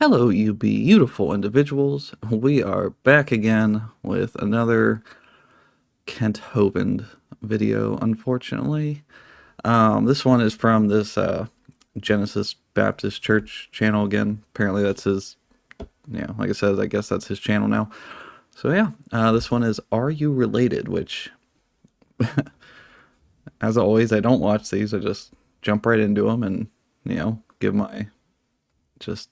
Hello, you beautiful individuals. We are back again with another Kent Hovind video, unfortunately. This one is from this Genesis Baptist Church channel again. Apparently that's his, like I said, I guess that's his channel now. So yeah, this one is Are You Related? Which, as always, I don't watch these. I just jump right into them and, give my just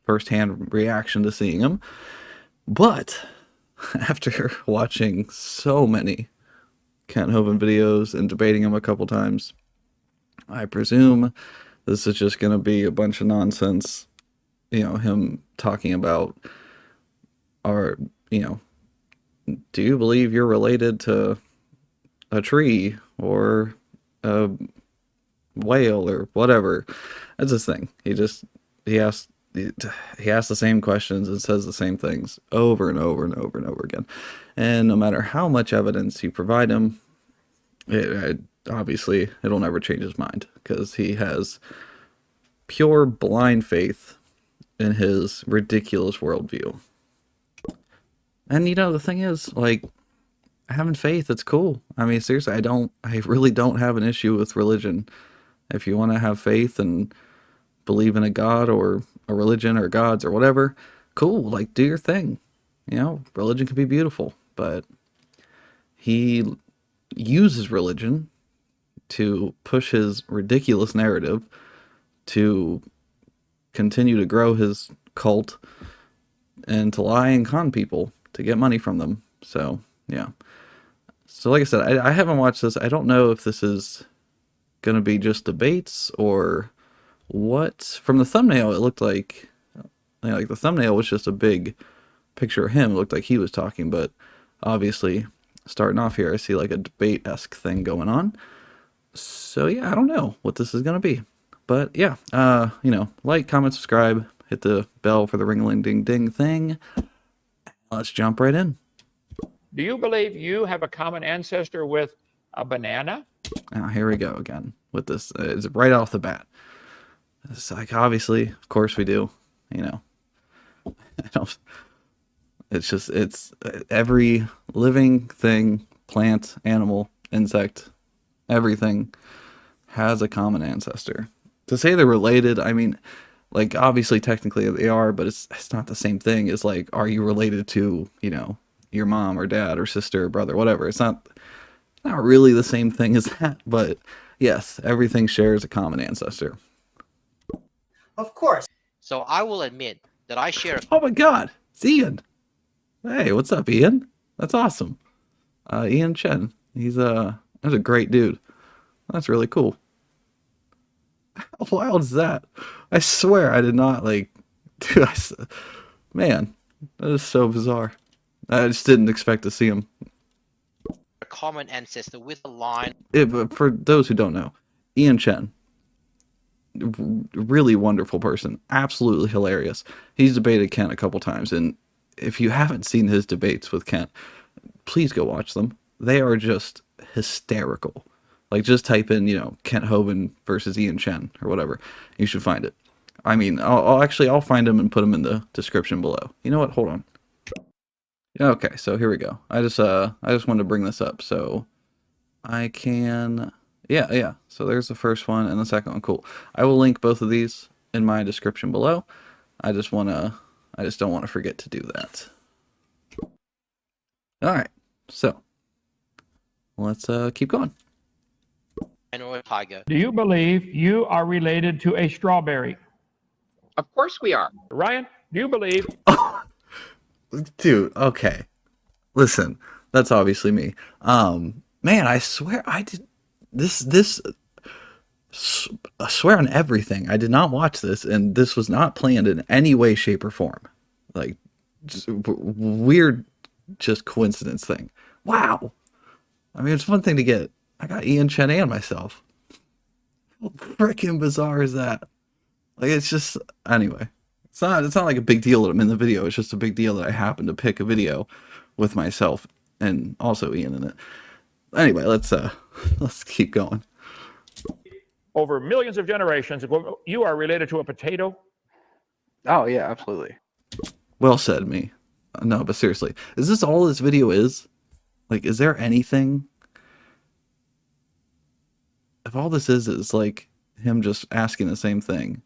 first-hand reaction to seeing them. But after watching so many Kent Hovind videos and debating them a couple times, I presume this is just going to be a bunch of nonsense. Him talking about our, do you believe you're related to a tree or a whale or whatever? That's his thing. He asks he asks the same questions and says the same things over and over and over and over again. And no matter how much evidence you provide him, obviously it'll never change his mind because he has pure blind faith in his ridiculous worldview. And the thing is, like, having faith, it's cool. I mean, seriously, I really don't have an issue with religion. If you want to have faith and believe in a god or a religion or gods or whatever, cool, like, do your thing. Religion can be beautiful, but he uses religion to push his ridiculous narrative to continue to grow his cult and to lie and con people to get money from them. So yeah, so like I said, I haven't watched this. I don't know if this is gonna be just debates or what. From the thumbnail, it looked like the thumbnail was just a big picture of him. It looked like he was talking, but obviously starting off here, I see like a debate-esque thing going on. So yeah, I don't know what this is gonna be, but yeah, like, comment, subscribe, hit the bell for the ring-a-ling-ding-ding thing. Let's jump right in. Do you believe you have a common ancestor with a banana? Now, here we go again with this. It's right off the bat. It's like, obviously, of course we do. It's every living thing, plant, animal, insect, everything has a common ancestor. To say they're related, I mean, like, obviously, technically they are, but it's not the same thing as, like, are you related to, your mom or dad or sister or brother, whatever. It's not really the same thing as that, but yes, everything shares a common ancestor. Of course. So I will admit that I share. Oh my God, it's Ian. Hey, what's up, Ian? That's awesome. Ian Chen. That's a great dude. That's really cool. How wild is that? I swear I did not, like, dude, man, that is so bizarre. I just didn't expect to see him. A common ancestor with a line. But for those who don't know, Ian Chen, really wonderful person, absolutely hilarious. He's debated Kent a couple times, and if you haven't seen his debates with Kent, please go watch them. They are just hysterical. Like, just type in, Kent Hovind versus Ian Chen or whatever. You should find it. I mean, I'll find him and put him in the description below. You know what? Hold on. Okay, so here we go. I just wanted to bring this up so I can. Yeah. So there's the first one and the second one. Cool. I will link both of these in my description below. I just don't want to forget to do that. All right. So let's keep going. Or a tiger. Do you believe you are related to a strawberry? Of course we are. Ryan, do you believe? Dude, okay. Listen, that's obviously me. Man, I swear I did this. I swear on everything, I did not watch this, and this was not planned in any way, shape, or form. Like, just weird, just coincidence thing. Wow. I mean, it's one thing to get. I got Ian Chen and myself. How freaking bizarre is that? Like, it's just, anyway. It's not like a big deal that I'm in the video. It's just a big deal that I happen to pick a video with myself and also Ian in it. Anyway, let's keep going. Over millions of generations, you are related to a potato? Oh yeah, absolutely. Well said, me. No, but seriously, is this all this video is? Like, is there anything? If all this is like him just asking the same thing.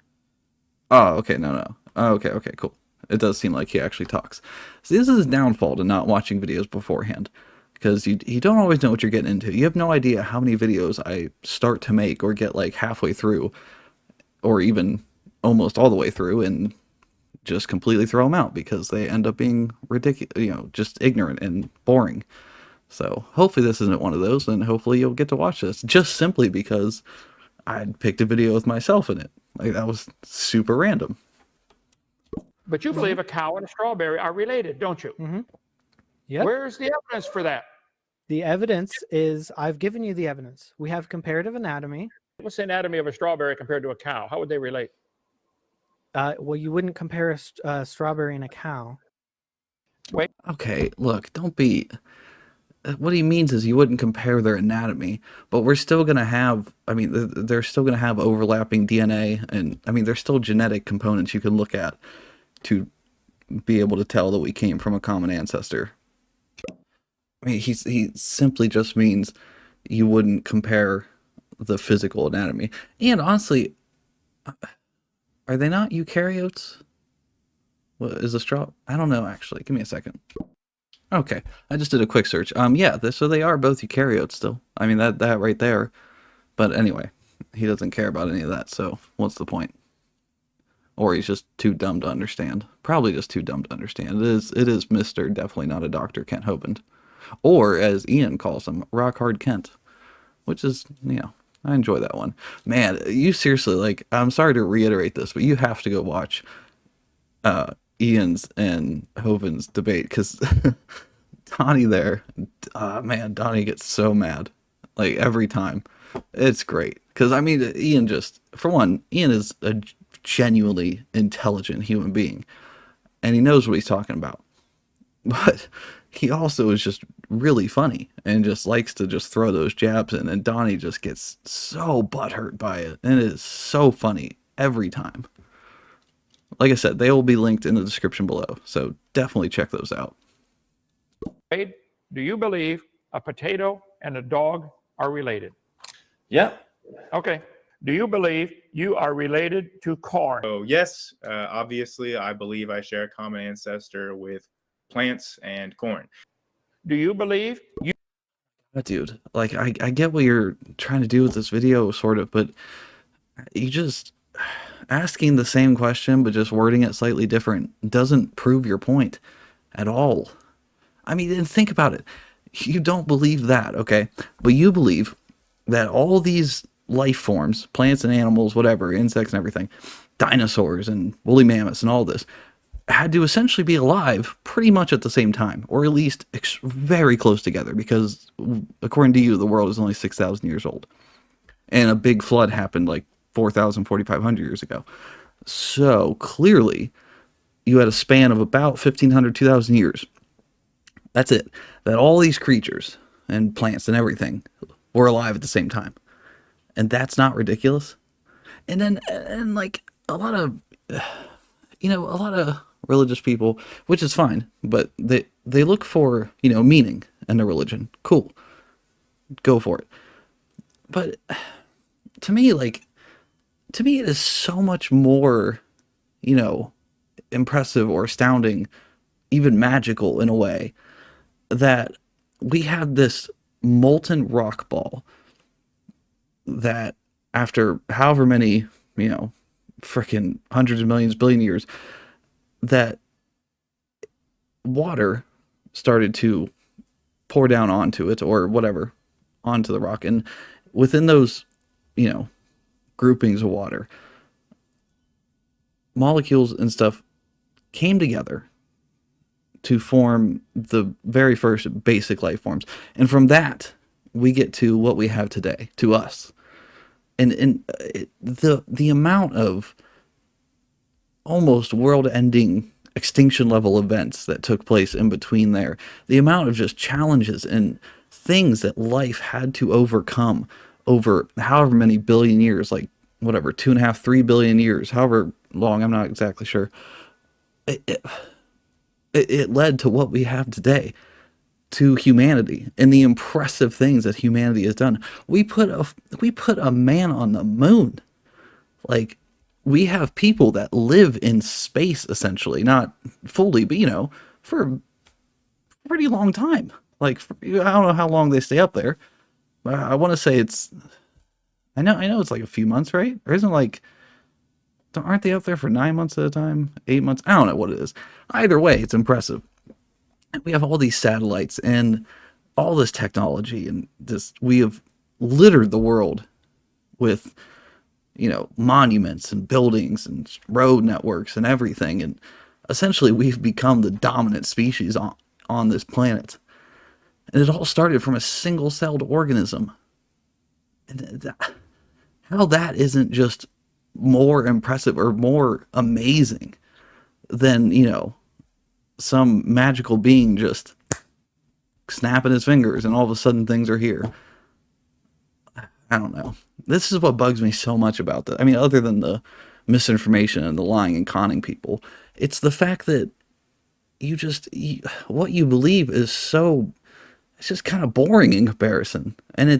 Oh, okay, no. Oh, okay, cool. It does seem like he actually talks. See, this is his downfall to not watching videos beforehand. Because you don't always know what you're getting into. You have no idea how many videos I start to make or get like halfway through, or even almost all the way through, and just completely throw them out because they end up being ridiculous, just ignorant and boring. So hopefully this isn't one of those, and hopefully you'll get to watch this just simply because I picked a video with myself in it. Like, that was super random. But you believe a cow and a strawberry are related, don't you? Mm-hmm. Yep. Where's the evidence for that? The evidence is, I've given you the evidence. We have comparative anatomy. What's the anatomy of a strawberry compared to a cow? How would they relate? Well, you wouldn't compare a strawberry and a cow. Okay, look, don't be... What he means is you wouldn't compare their anatomy, but we're still going to have, they're still going to have overlapping DNA, and, there's still genetic components you can look at to be able to tell that we came from a common ancestor. He simply just means you wouldn't compare the physical anatomy. And honestly, are they not eukaryotes? What is a straw? I don't know, actually. Give me a second. Okay, I just did a quick search. Yeah, so they are both eukaryotes still. That right there. But anyway, he doesn't care about any of that, so what's the point? Or he's just too dumb to understand. Probably just too dumb to understand. It is Mr. Definitely Not a Dr. Kent Hovind. Or, as Ian calls him, Rock Hard Kent. Which is, I enjoy that one. Man, you seriously, like, I'm sorry to reiterate this, but you have to go watch Ian's and Hovind's debate, because Donnie there, Donnie gets so mad, like, every time. It's great. Because, Ian just, for one, Ian is a genuinely intelligent human being, and he knows what he's talking about. But he also is just really funny and just likes to just throw those jabs in, and Donnie just gets so butthurt by it, and it is so funny every time. Like I said, they will be linked in the description below, so definitely check those out. Wade, do you believe a potato and a dog are related? Yeah. Okay. Do you believe you are related to corn? So yes, obviously, I believe I share a common ancestor with plants and corn. Do you believe you... Dude, like, I get what you're trying to do with this video, sort of, but you just... asking the same question, but just wording it slightly different doesn't prove your point at all. And think about it. You don't believe that, okay? But you believe that all these life forms, plants and animals, whatever, insects and everything, dinosaurs and woolly mammoths and all this, had to essentially be alive pretty much at the same time, or at least very close together, because according to you, the world is only 6,000 years old. And a big flood happened like 4,000, 4,500 years ago. So clearly, you had a span of about 1,500, 2,000 years. That's it. That all these creatures and plants and everything were alive at the same time. And that's not ridiculous. And then, like, a lot of religious people, which is fine, but they look for, meaning in their religion. Cool. Go for it. But to me, it is so much more, impressive or astounding, even magical in a way, that we had this molten rock ball that, after however many, freaking hundreds of millions, billion years, that water started to pour down onto it, or whatever, onto the rock. And within those, groupings of water, molecules and stuff came together to form the very first basic life forms. And from that, we get to what we have today, to us. And the amount of almost world-ending extinction level events that took place in between there, the amount of just challenges and things that life had to overcome over however many billion years, like, whatever, 2.5, 3 billion years, however long, I'm not exactly sure. It led to what we have today, to humanity and the impressive things that humanity has done. We put a man on the moon. Like, we have people that live in space, essentially, not fully, but for a pretty long time. Like, I don't know how long they stay up there. I want to say I know it's like a few months, right? Or isn't it like, aren't they up there for 9 months at a time? 8 months? I don't know what it is. Either way, it's impressive. And we have all these satellites and all this technology, and we have littered the world with, monuments and buildings and road networks and everything. And essentially we've become the dominant species on this planet. And it all started from a single-celled organism. And how that isn't just more impressive or more amazing than, some magical being just snapping his fingers and all of a sudden things are here. I don't know. This is what bugs me so much about this. I mean, other than the misinformation and the lying and conning people, it's the fact that what you believe is it's just kind of boring in comparison. And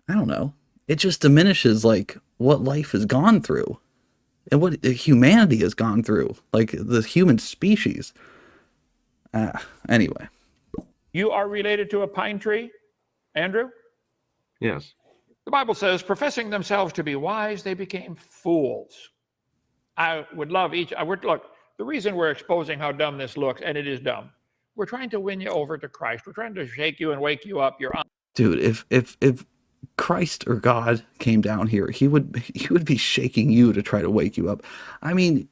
I don't know. It just diminishes like what life has gone through and what humanity has gone through, like the human species. Anyway. You are related to a pine tree, Andrew? Yes. The Bible says, professing themselves to be wise, they became fools. I would look, the reason we're exposing how dumb this looks, and it is dumb, we're trying to win you over to Christ. We're trying to shake you and wake you up. Dude, if Christ or God came down here, he would be shaking you to try to wake you up. I mean,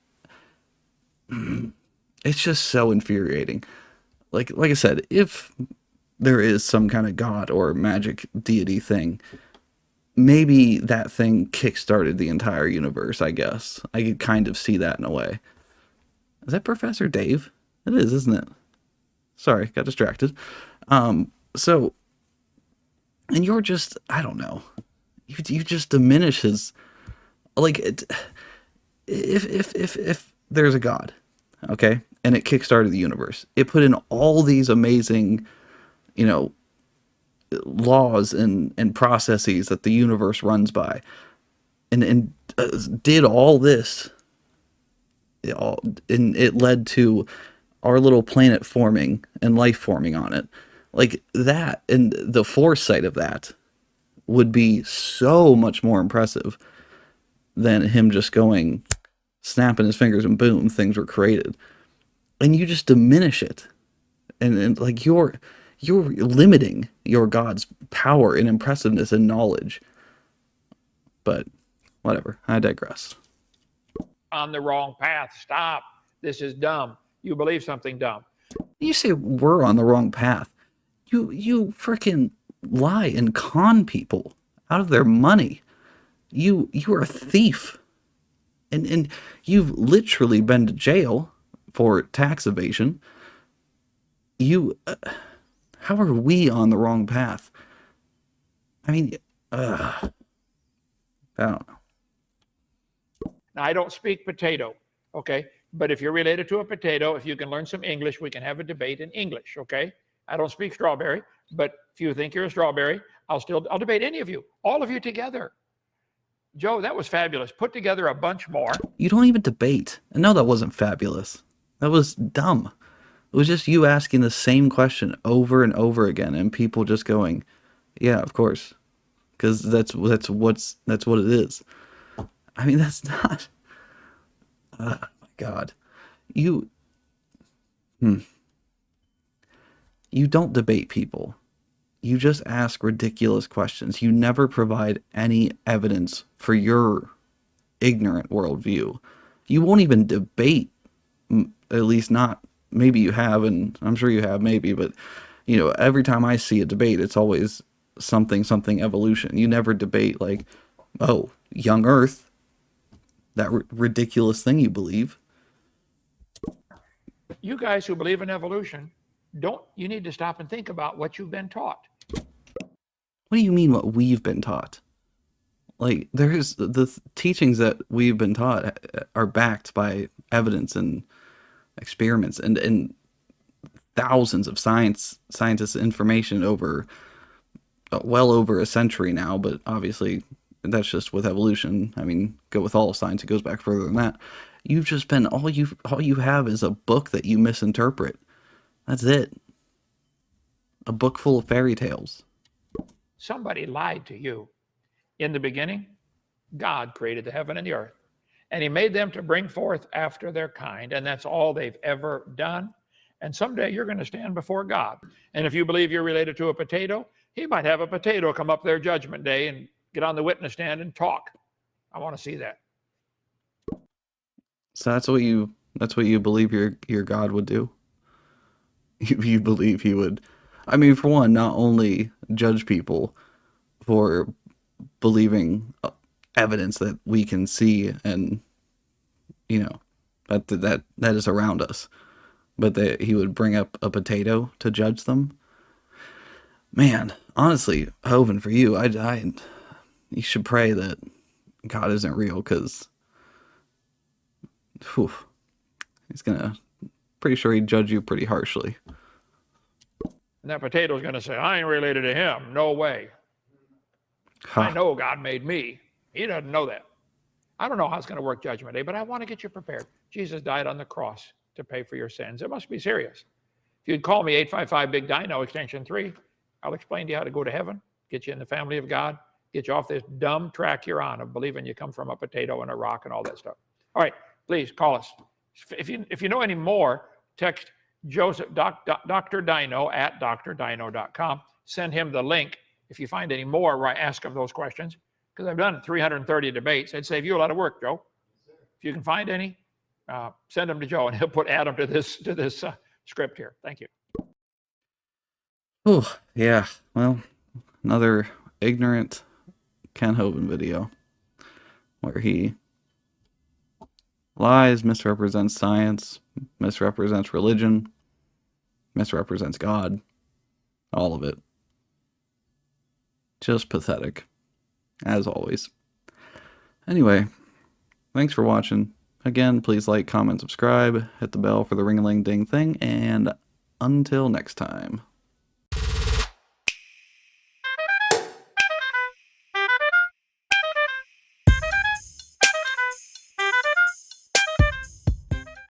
it's just so infuriating. Like I said, if there is some kind of God or magic deity thing, maybe that thing kickstarted the entire universe, I guess. I could kind of see that in a way. Is that Professor Dave? It is, isn't it? Sorry, got distracted. So, and you're just, I don't know. You just diminish his, like, if there's a God, okay, and it kickstarted the universe, it put in all these amazing, laws and processes that the universe runs by, and did all this, and it led to our little planet forming and life forming on it. Like that, and the foresight of that would be so much more impressive than him just snapping his fingers and boom, things were created. And you just diminish it. And like you're limiting your God's power and impressiveness and knowledge. But whatever, I digress. On the wrong path. Stop. This is dumb. You believe something dumb. You say we're on the wrong path. You freaking lie and con people out of their money. You are a thief. And you've literally been to jail for tax evasion. How are we on the wrong path? I mean, I don't know. Now, I don't speak potato, okay? But if you're related to a potato, if you can learn some English, we can have a debate in English, okay? I don't speak strawberry, but if you think you're a strawberry, I'll debate any of you, all of you together. Joe, that was fabulous. Put together a bunch more. You don't even debate. No, that wasn't fabulous. That was dumb. It was just you asking the same question over and over again, and people just going, "Yeah, of course," because that's what it is. I mean, that's not. Oh my God, you don't debate people. You just ask ridiculous questions. You never provide any evidence for your ignorant worldview. You won't even debate, at least not. Maybe you have, and I'm sure you have, maybe, but every time I see a debate, it's always something evolution. You never debate like, oh, young Earth, that ridiculous thing you believe. You guys who believe in evolution, you need to stop and think about what you've been taught. What do you mean what we've been taught? Like, there's the teachings that we've been taught are backed by evidence and experiments and thousands of scientists' information over well over a century now. But obviously, that's just with evolution. I mean, go with all of science; it goes back further than that. You've just been all you have is a book that you misinterpret. That's it. A book full of fairy tales. Somebody lied to you. In the beginning, God created the heaven and the earth, and he made them to bring forth after their kind, and that's all they've ever done. And someday you're going to stand before God. And if you believe you're related to a potato, he might have a potato come up there judgment day and get on the witness stand and talk. I want to see that. So that's what you believe your God would do. You believe he would. I mean, for one, not only judge people for believing evidence that we can see and that is around us, but that he would bring up a potato to judge them. Man, honestly, Hovind, for you, you should pray that God isn't real, because he's gonna, pretty sure he'd judge you pretty harshly. And that potato's going to say, I ain't related to him. No way. Ha. I know God made me. He doesn't know that. I don't know how it's going to work judgment day, but I want to get you prepared. Jesus died on the cross to pay for your sins. It must be serious. If you'd call me 855-BIG-DINO, extension 3, I'll explain to you how to go to heaven, get you in the family of God, get you off this dumb track you're on of believing you come from a potato and a rock and all that stuff. All right, please call us. If you know any more, text Joseph, Dr. Dino at drdino.com. Send him the link if you find any more where I ask him those questions, because I've done 330 debates. It'd save you a lot of work, Joe. If you can find any, send them to Joe, and he'll add them to this script here. Thank you. Oh, yeah. Well, another ignorant Kent Hovind video where he lies, misrepresents science, misrepresents religion, misrepresents God. All of it. Just pathetic, as always. Anyway, thanks for watching. Again, please like, comment, subscribe, hit the bell for the ring-a-ling-ding thing, and until next time.